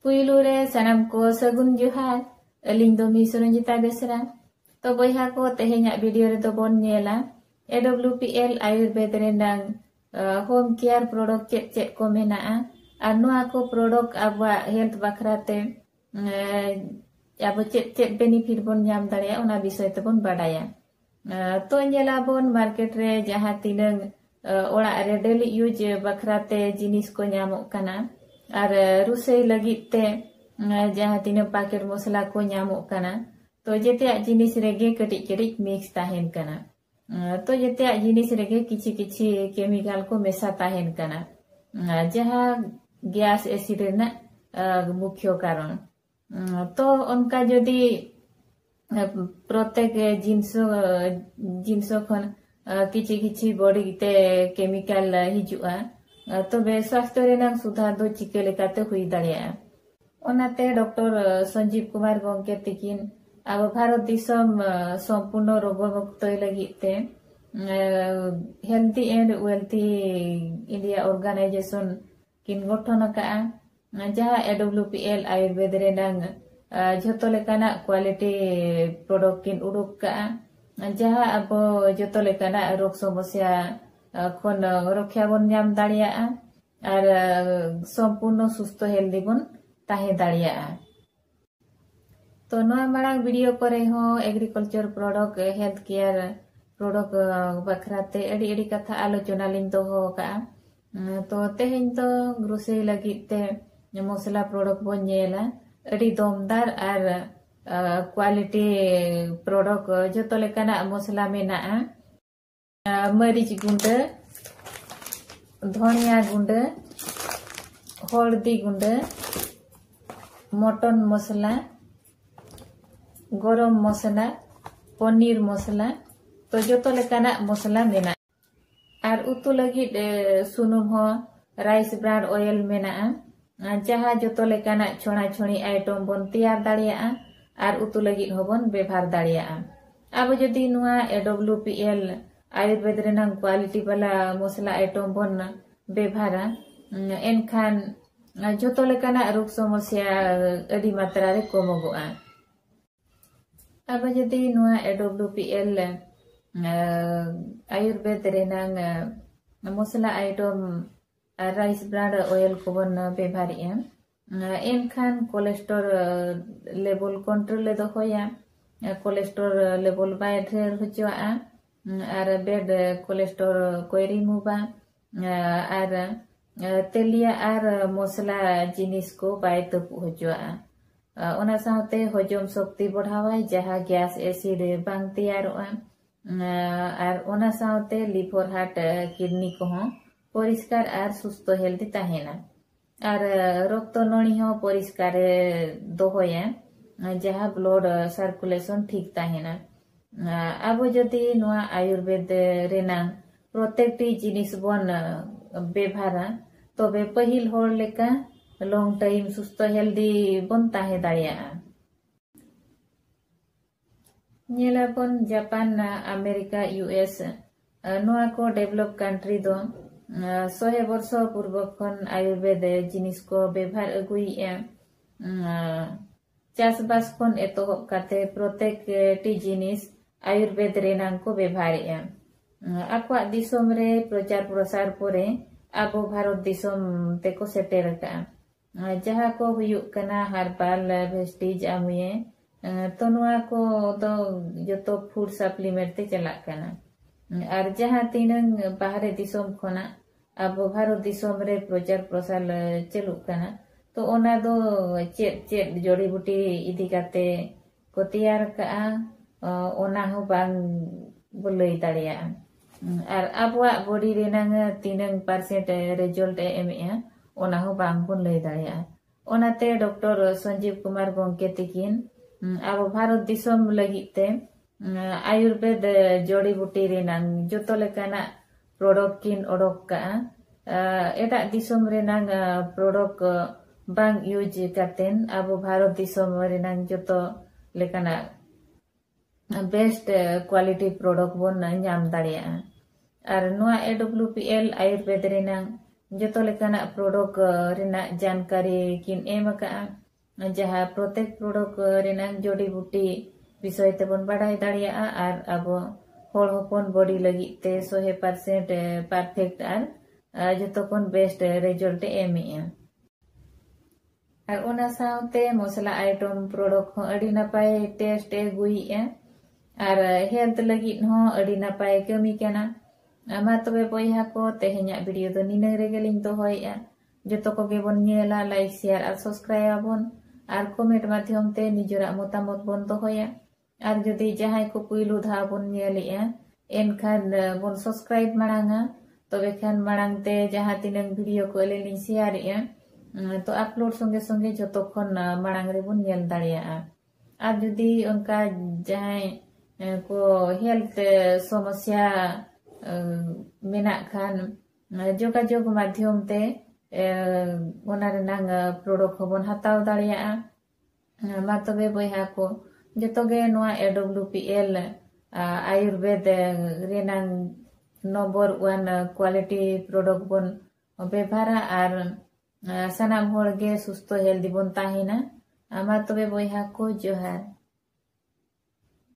Puyulu re sanam ko sagun juhar aling do mi Surunjita Besra to boyha ko tehenyak video re do bon nyela AWPL Ayurved renang home care product cek ko menaa ar noa ko product aba health bakrate abo cek benefit bon nyam dareya ona bisoy te bon badaya to nyela bon market re jaha tinang ora re daily use bakrate jinis ko nyamok kana ar rusei lagit te jaha tinang paket mosla ko nyamok kana to jeteak jinis rege kedik-kedik mix tahen kana to jeteak jinis rege kichi chemical ko mesa tahen kana jaha gas acid rena mukhyo karon to onka jodi protek jinso khon kichi body te chemical hijua to be swasthyo renang sudhar do chike lekate hui dareya onate Dr. Sanjeev Kumar gomke tikin abo Bharat Disom সম্পূর্ণ রোগমুক্ত লাগিতে healthy and wealthy India organization kin গঠন কা jaha AWPL Ayurved renang joto lekana quality product kin uduk ka jaha abo joto lekana rog somosya kon rokhya bon nyam dareya ar সম্পূর্ণ সুস্থ healthy bon tahe dareya तो नोआ मांग video करे हो agriculture product health care product बखराते एडी एडी कथा आलोचना लिन तो हो का तो तेहेन तो ग्रोसरी लगित ते मसला प्रोडक्ट बन नेला एडी दमदार आर क्वालिटी प्रोडक्ट जतो लेकाना मसला मेना मरीच गुंड धनिया गुंड हल्दी गुंड मटन मसला गरम मसला पनीर मसला तो जोतो लेकाना मसला मेना आर उतु लगित सुनुम हो राइस ब्रांड ऑयल मेना जहा जोतो लेकाना छोड़ा छोड़ी आइटम बन तैयार दाड़िया आर उतु लगित होबन व्यवहार दाड़िया अब जदि नुआ AWPL आयुर्वेद रेनांग क्वालिटी वाला मसला आइटम बन व्यवहारा एनखान जोतो लेकाना रोग समस्या अडी मात्रा रे कमगोआ अब जदि नुआ AWPL आयुर्वेद रेनांग मसला आइटम राइस ब्रांड ऑयल को बन व्यवहारिया एनखान कोलेस्ट्रॉल लेवल कंट्रोल ले दोहोया कोलेस्ट्रॉल लेवल बाय ढेर होचवा आर बेड कोलेस्ट्रॉल को रिमूवा आर तेलिया आर मसला जिनिस को बाय तप होचवा ओना साथे हजम शक्ति बढ़ावाय जहा गैस एसिड बांग तैयारोआ आर ओना साथे लिवर हार्ट किडनी को परिष्कार आर सुस्थ हेल्दी ताहेना आर रक्त नली हो परिष्कार दोहोया जहा ब्लड सर्कुलेशन ठीक ताहेना अब जदि नुआ आयुर्वेद रेनांग प्रत्येकटी जिनिस बन व्यवहारा तबे पहिल होर लेका लॉन्ग टाइम सुस्थ हेल्दी बन ताहे दाड़िया नेलाबन जापान अमेरिका US नोआ को डेवलप कंट्री दो 100 वर्ष पूर्व खन आयुर्वेद जिनिस को व्यवहार अगुइया चासबास खन एतोहब काते प्रत्येक टी जिनिस आयुर्वेद रेनांग को व्यवहारिया आक्वा दिसोम रे प्रचार प्रसार पोरे आबो भारत दिसोम तेको सेटेर का जहा को हुयुक कना हर्बल वेस्टिज आमुए तो नुआ को तो जतो फूड सप्लीमेंट ते चलाक कना आर जहा तीनंग बाहरे दिसोम खोना अब भारत दिसोम रे प्रचार प्रसार चलुक कना तो ओना दो चेत जड़ी बूटी इदी काते को तैयार का ओना हो बांग बोलई दाड़िया आर आबवा बॉडी रेनांग 3% रिजल्ट एमए ओना हो बांग बोन लई दाड़िया ओनाते डॉक्टर संजीव कुमार गomke तिकिन अब भारत दिसोम लगिते आयुर्वेद जड़ी बूटी रेनांग जोतो लेकाना प्रोडक्ट किन ओडोक का एटा दिसोम रेनांग प्रोडक्ट बांग यूज कातेन अब भारत दिसोम रेनांग जोतो लेकाना बेस्ट क्वालिटी प्रोडक्ट बन नाम दाड़िया आर नुआ AWPL आयुर्वेद रेनांग joto lekana produk rena जानकारी किन एम का जहाँ प्रत्येक प्रोडक्ट रेना जड़ी बूटी विषय ते बन बाडाय दाड़िया आर अबो होल होपन बॉडी लगी ते 100% परफेक्ट आर जतो कोन बेस्ट रिजल्ट एम आर ओना साउते मसला आइटम प्रोडक्ट हो अड़ी नपाय टेस्ट गुई आर हेल्थ लगी हो अड़ी नपाय कमी केना मा तबे बयहा को तेहेnya वीडियो दो निने रेगेलिंग तो होय जतो को गे बन नेला लाइक शेयर आर सब्सक्राइब आबन आर कमेंट माध्यम ते निजरा मतामत बन तो होया आर जदि जहाय को पुइलु धा बन नेलिया एनखान बन सब्सक्राइब मांगा तबे खान मांग ते जहां तिनंग वीडियो को लेलिंग शेयर तो अपलोड संगे संगे जतो खन मांग रे बन नेल दाड़िया आर जदि उनका जहाय को हेल्थ समस्या मेना खान जोगाजोग माध्यम ते ओना रेनांग प्रोडक्ट बन हताव दाड़िया मा तबे बयहा को जतोगे नोआ AWPL आयुर्वेद रेनांग नंबर 1 क्वालिटी प्रोडक्ट बन बेभारा आर सनाम होड़ गे सुस्तो हेल्दी बन ताहिना मा तबे बयहा को जोहार।